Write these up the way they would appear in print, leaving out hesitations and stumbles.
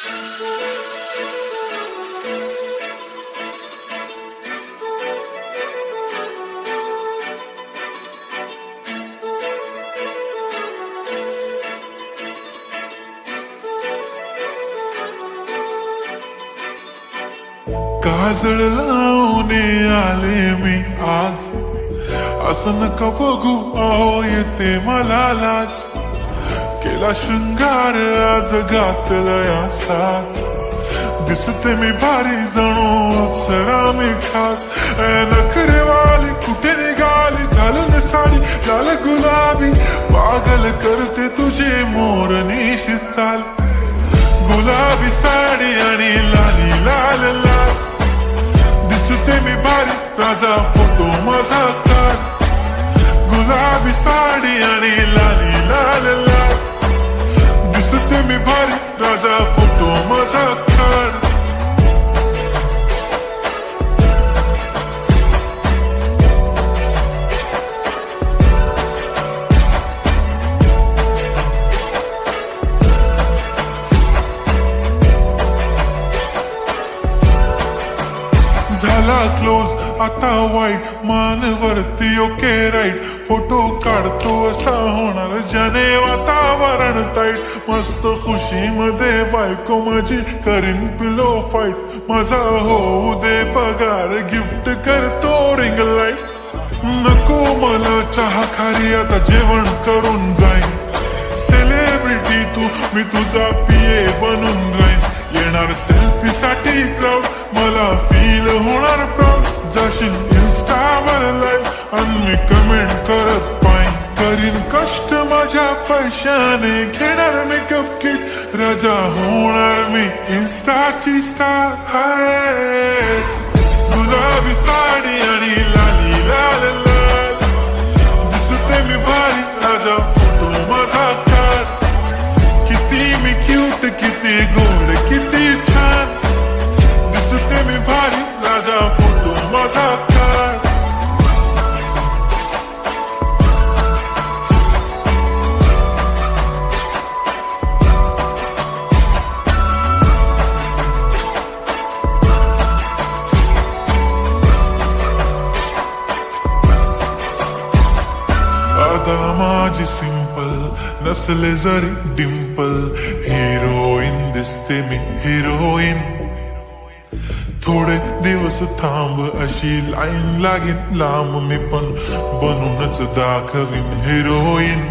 काजळ लावून आले मी आज, असं नका बघू अहो येते मला लाज. केला शृंगार आज घातला साज, दिसते मी भारी जणू अप्सरा मी खास. नखरेवाली कुठे निघाली घालून साडी लाल गुलाबी, पागल करते तुझे मोरनीशी चाल. गुलाबी साडी आणि लाली लाल लाल, दिसते मी भारी राजा फोटो माझा काढ. गुलाबी साडी आणि लाली लाल लाल, दिसते मी भारी राजा फोटो माझा काढ. झाला क्लोज आता वाईट, मान वरती ओके राईट. फोटो काढतो असा होणार ज्याने वातावरण टाईट. मस्त खुशी मध्ये बायको माझी करीन पिलो फाईट. माझा होऊ दे पगार गिफ्ट करतो रिंग लाईट. नको मला चहा खारी आता जेवण करून जाईन. सेलिब्रिटी तू मी तुझा पिये बनून राहीन. येणार सेल्फी साठी क्राऊड मला फील होणार प्राऊड. जाशील इन्स्टावर लाईव्ह आणि मी कमेंट करत पाईन. करीन कष्ट माझ्या पैशाने घेणार मेकअप किट. राजा होणार मी इन्स्टाची स्टार. हाय गुलाबी साडी आणि लाली लाल लाल, दिसते मी भारी राजा फोटो माझा काढ. किती मी क्यूट किती गोड किती छान, दिसते मी भारी राजा फोटो माझा काढ. आता माझी सिंपल नसले जरी डिंपल, हिरोईन दिसते मी हिरोईन. थोडे दिवस थांब अशी लाईन लागेल लांब, मी पण बनूनच दाखवीन हिरोईन.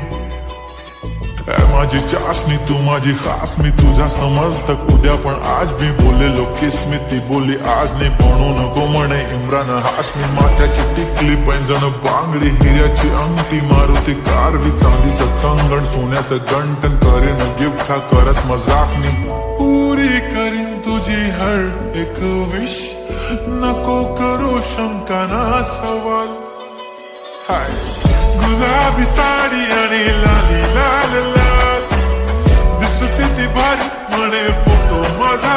माझी चाशनी तू माझी खास, मी तुझा समर्थक उद्या पण आज मी बोलेलो किस्मी. ती बोली आज नाही बनू नको म्हणे इम्रान हाशमी. माथ्याची टिकली पैंजण बांगडी हिऱ्याची अंगठी, मारुती कारवी चांदीचं कंगण सोन्याचं गंटन. करीन गिफ्ट हा करत मजाकनी, पुरी करीन तुझी हर एक विश. नको करू शंका ना सवाल. हाय गुलाबी साडी आणि लाली लाल लाल, दिसते ती भारी म्हणे फोटो माझा.